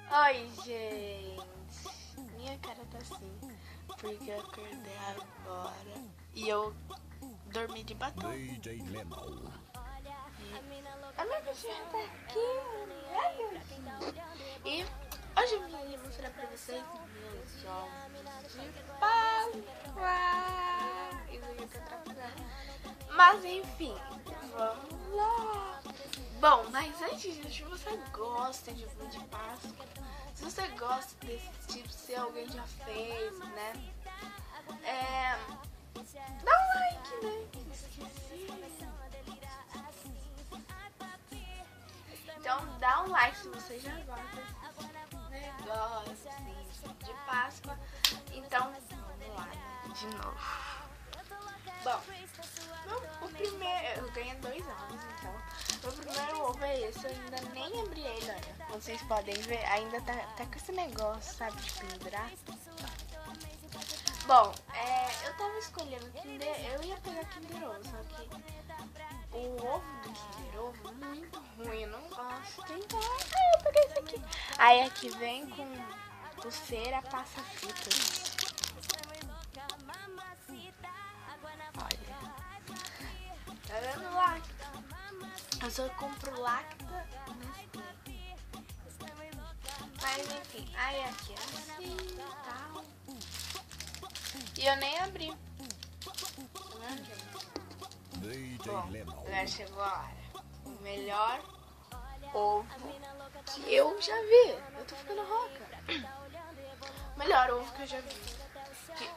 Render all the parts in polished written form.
Oi, gente. Minha cara tá assim porque eu acordei agora e eu dormi de batom. DJ Lemon. A minha cachorra tá aqui, e hoje eu vim mostrar pra vocês meus ovos de Páscoa. Isso aqui tá atrapalhando. Mas enfim, vamos lá. Bom, mas antes disso, se você gosta de ovo de Páscoa, se você gosta desse tipo, se alguém já fez, né? Dá um like, né? Esqueci. Então dá um like se você já gosta desse negócio assim, de Páscoa. Então vamos lá, né? De novo. Bom, o primeiro, eu ganhei 2 ovos, então. O primeiro ovo é esse, eu ainda nem abri ele, olha. Vocês podem ver, ainda tá com esse negócio, sabe, de pendurar. Bom, eu tava escolhendo Kinder, eu ia pegar Kinder Ovo, só que o ovo do Kinder Ovo é muito ruim, eu não gosto. Então, eu peguei esse aqui. Aí aqui vem com pulseira, passa fitas. Olha, tá vendo lacta? Eu só compro lacta nesse. Mas enfim, aí aqui é assim e tal. E eu nem abri. Bom, já chegou a hora. O melhor ovo que eu já vi. Eu tô ficando rouca. O melhor ovo que eu já vi.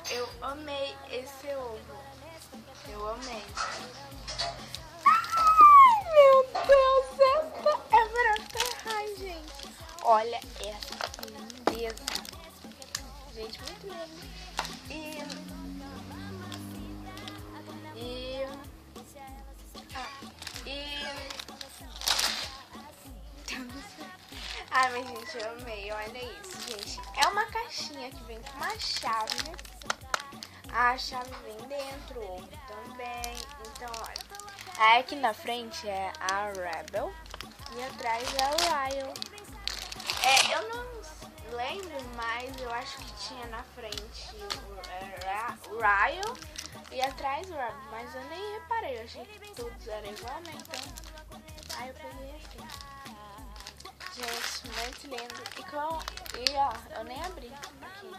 Que eu amei esse ovo. Eu amei. Ai, meu Deus, essa é pra ferrar, gente. Olha essa lindeza. Gente, muito linda. Ai, mas gente, eu amei, olha isso, gente. É uma caixinha que vem com uma chave. A chave vem dentro, o ovo também. Então, olha. Aí aqui na frente é a Rebel e atrás é a Ryle. Eu não lembro mais, eu acho que tinha na frente o Ryle e atrás o Rebel, mas eu nem reparei, eu achei que todos eram igual, né? Então, aí eu peguei assim. Gente, muito lindo. E ó, eu nem abri aqui.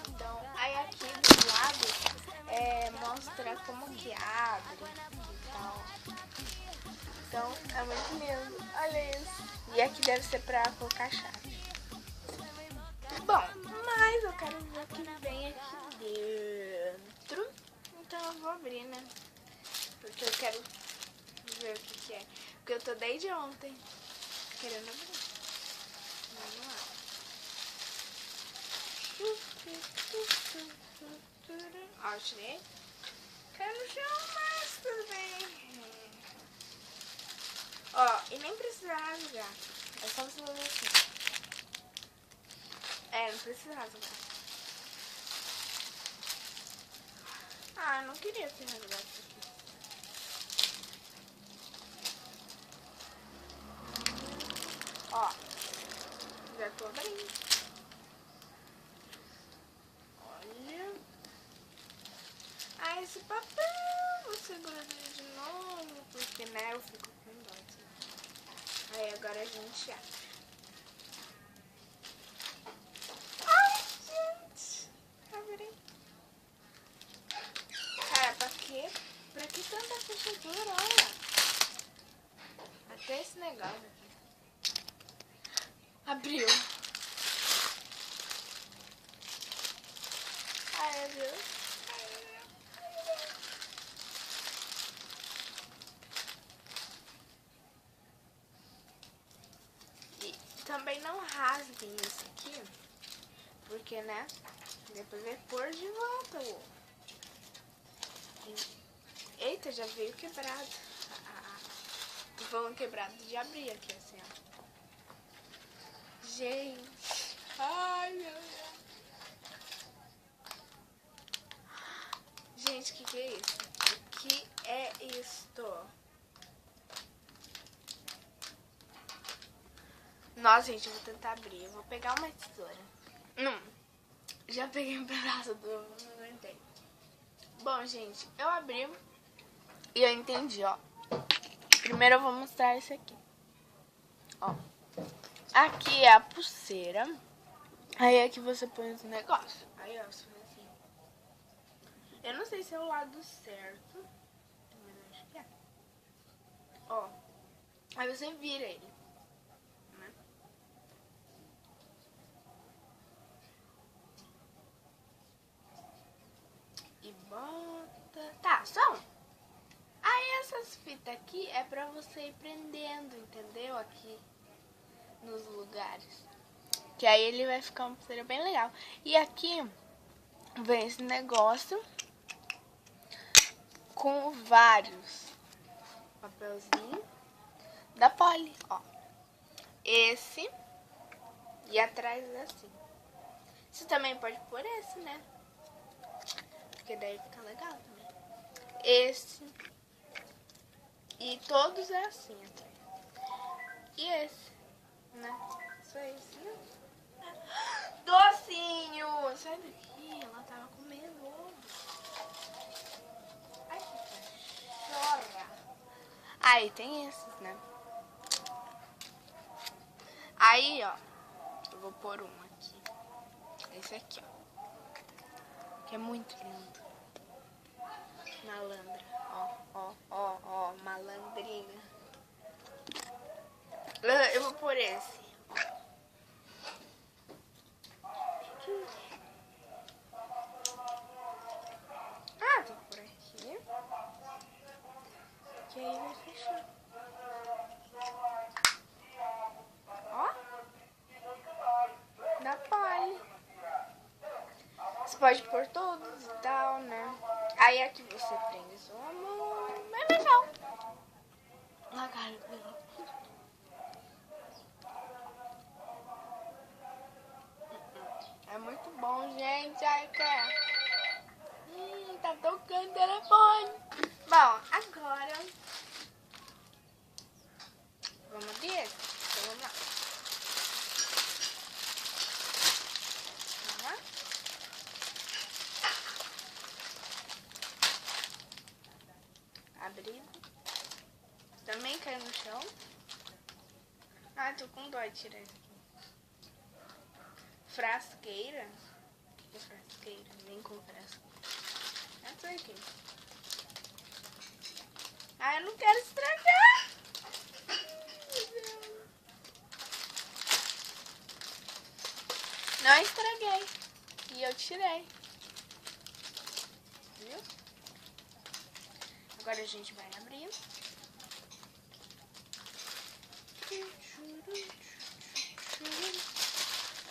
Então, aí aqui do lado mostra como que abre e tal. Então, é muito lindo. Olha isso. E aqui deve ser pra colocar chave. Bom, mas eu quero ver o que vem aqui dentro. Então eu vou abrir, né? Porque eu quero ver o que é. Porque eu tô desde ontem querendo abrir. Vamos lá. Ó, eu tirei. Quero no chão, mas tudo bem. Ó, e nem precisa rasgar. É só você fazer assim. Não precisa rasgar. Ah, eu não queria ter rasgado isso aqui. Ó, já tô abrindo. Olha. Ah, esse papel, vou segurar ele de novo, porque, né, eu fico com dó. Aí agora a gente abre. Ai, gente, abri. Cara, pra quê? Pra que tanta fechadura, olha. Até esse negócio aqui. Abriu. Ai, meu Deus. E também não rasguem isso aqui, porque, né, depois vai pôr de volta o ovo. Eita, já veio quebrado. Tô falando quebrado de abrir aqui, assim, ó. Gente. Ai, meu Deus. Gente, o que é isso? O que é isto? Nossa, gente, eu vou tentar abrir. Eu vou pegar uma tesoura. Já peguei um pedaço do... Não entendi. Bom, gente, eu abri e eu entendi, ó. Primeiro eu vou mostrar esse aqui. Ó. Aqui é a pulseira. Aí aqui você põe os negócios. Aí, ó, você faz assim. Eu não sei se é o lado certo, mas eu acho que é. Ó. Aí você vira ele. Né? E bota... Tá, só um. Aí essas fitas aqui é pra você ir prendendo, entendeu? Aqui nos lugares. Que aí ele vai ficar uma pulseira bem legal. E aqui vem esse negócio com vários papelzinhos da Polly, ó. Esse e atrás assim. Você também pode pôr esse, né? Porque daí fica legal também. Esse. E todos é assim atrás. E esse, né? Só esse, né? Docinho! Sai daqui, ela tava comendo ovo. Ai, que cachorra. Aí tem esses, né? Aí, ó, eu vou pôr um aqui. Esse aqui, ó. Que é muito lindo. Malandra. Ó, malandrinha. Eu vou pôr esse. Ah, tem que pôr aqui. Que aí vai fechar. Ó. Da Polly. Você pode pôr todos e tal, né? Aí aqui você prende sua mão. É legal. Na cara dela. É muito bom, gente. Ai, cara. Tá tocando o telefone. Bom, agora vamos abrir esse? Então vamos lá. Vamos lá? Abrido. Também caiu no chão. Ah, tô com dó de tirar isso aqui. Frasqueira. O que é frasqueira? Nem com frasqueira. Essa aqui. Ah, eu não quero estragar. Não estraguei. E eu tirei. Viu? Agora a gente vai abrir.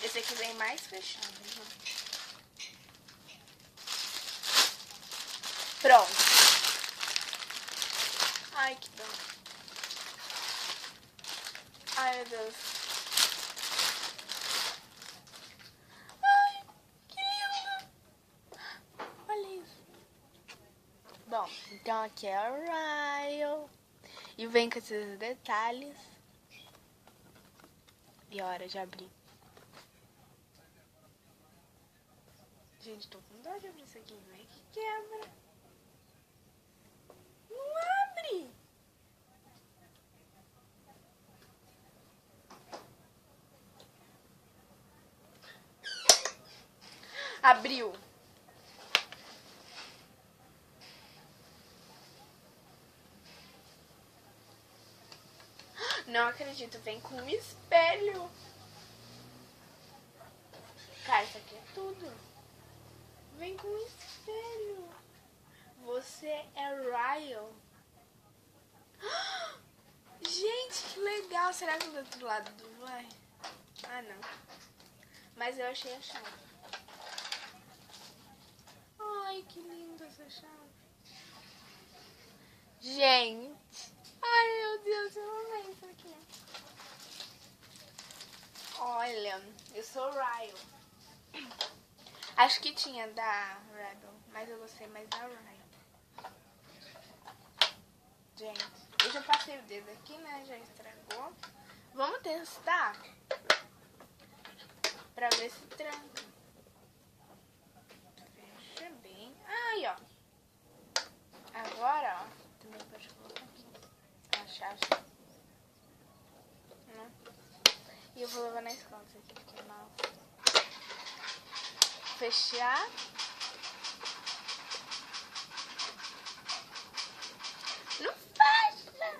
Esse aqui vem mais fechado. Né? Pronto. Ai, que dó. Ai, meu Deus. Ai, que lindo. Olha isso. Bom, então aqui é o Ryle. E vem com esses detalhes. E a hora de abrir. Gente, tô com dó de abrir isso aqui, vai que quebra. Não abre! Abriu. Não acredito, vem com um espelho. Cara, isso aqui é tudo. Vem com um espelho. Você é Ryle. Gente, que legal. Será que do outro lado vai? Ah, não. Mas eu achei a chave. Ai, que linda essa chave. Gente. Ai, meu Deus, eu amei isso aqui. Olha, eu sou Ryle. Acho que tinha da Rebel, mas eu gostei mais da Ryle. Gente, eu já passei o dedo aqui, né? Já estragou. Vamos testar Vê se tranca. Fecha bem. Aí, ó. Agora, ó. Também pode colocar aqui. A chave. Não. E eu vou levar na escola. Isso aqui porque é mal. Fechar. Não fecha!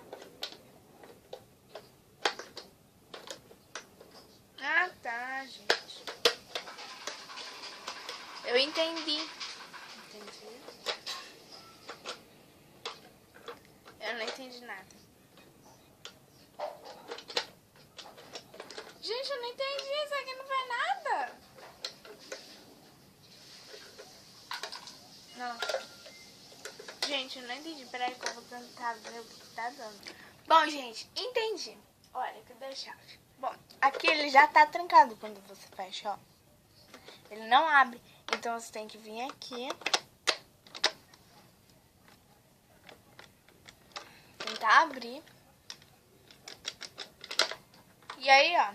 Ah, tá, gente. Eu entendi. Entendi. Eu não entendi nada. Gente, eu não entendi. Isso aqui não vai nada. Não. Gente, eu não entendi. Peraí que eu vou tentar ver o que tá dando. Bom, gente, entendi. Olha, cadê a chave? Bom, aqui ele já tá trancado quando você fecha, ó. Ele não abre. Então você tem que vir aqui. Tentar abrir. E aí, ó,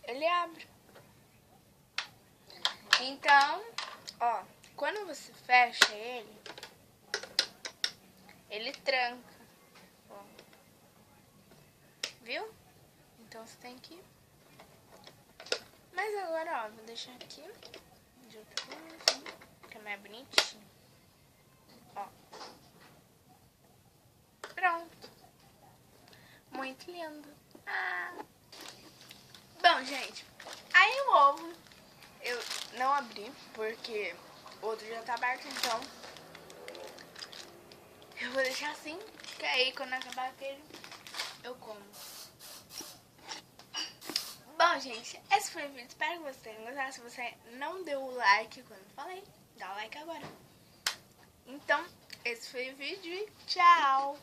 ele abre. Então, ó, quando você fecha ele tranca. Ó. Viu? Então você tem que... Mas agora, ó, vou deixar aqui de outra coisa, que é mais bonitinho. Ó. Pronto. Muito lindo. Ah. Bom, gente, aí o ovo eu não abri, porque o outro já tá aberto, então eu vou deixar assim, que aí quando acabar aquele, eu como. Bom, gente, esse foi o vídeo, espero que vocês tenham gostado. Se você não deu o like quando eu falei, dá o like agora. Então, esse foi o vídeo e tchau!